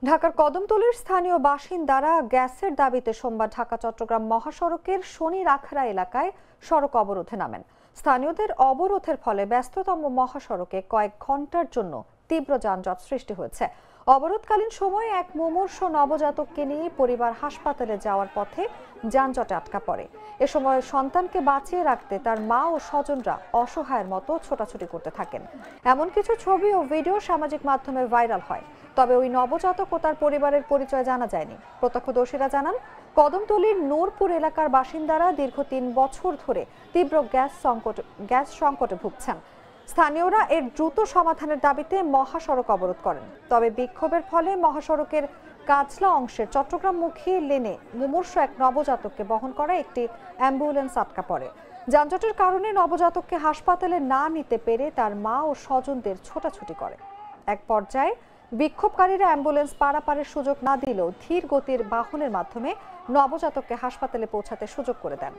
ঢাকার কদমতলীর স্থানীয় বাসিন্দারা গ্যাসের দাবিতে সোমবার ঢাকা চট্টগ্রাম মহাসড়কের শনির আখড়া এলাকায় সড়ক অবরোধে নামেন। স্থানীয়দের অবরোধের ফলে ব্যস্ততম মহাসড়কে কয়েক ঘন্টার জন্য তীব্র যানজট সৃষ্টি হয়েছে। অবরোধকালীন সময়ে এক মুমূর্ষ নবজাতককে নিয়ে পরিবার হাসপাতালে যাওয়ার পথে যানজটে আটকা পড়ে। এ সময় সন্তানকে বাঁচিয়ে রাখতে তার মা ও স্বজনরা অসহায়ের মতো ছোটাছুটি করতে থাকেন। এমন কিছু ছবি ও ভিডিও সামাজিক মাধ্যমে ভাইরাল হয়। তবে ওই নবজাতক ও তার পরিবারের পরিচয় জানা যায়নি। প্রত্যক্ষদর্শীরা জানান, কদমতলীর নূরপুর এলাকার বাসিন্দারা দীর্ঘ ৩ বছর ধরে তীব্র গ্যাস সংকটে ভুগছেন। স্থানীয়রা এর দ্রুত সমাধানের দাবিতে মহাসড়ক অবরোধ করেন। তবে বিক্ষোভের ফলে মহাসড়কের কাজলা অংশের চট্টগ্রামমুখী লেনে মুমূর্ষু এক নবজাতককে বহন করা একটি অ্যাম্বুলেন্স আটকা পড়ে। যানজটের কারণে নবজাতককে হাসপাতালে না নিতে পেরে তার মা ও স্বজনদের ছোটাছুটি করে। এক পর্যায়ে বিক্ষোভকারীরা অ্যাম্বুলেন্স পারাপারের সুযোগ না দিলেও ধীর গতির বাহনের মাধ্যমে নবজাতককে হাসপাতালে পৌঁছাতে সুযোগ করে দেন।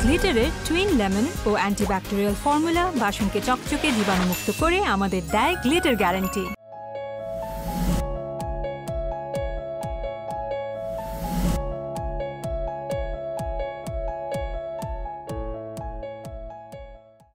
গ্লিটারের টুইন লেমন ও অ্যান্টিব্যাকটেরিয়াল ফর্মুলা বাসনকে চকচকে জীবাণুমুক্ত করে আমাদের দেয় গ্লিটার গ্যারান্টি।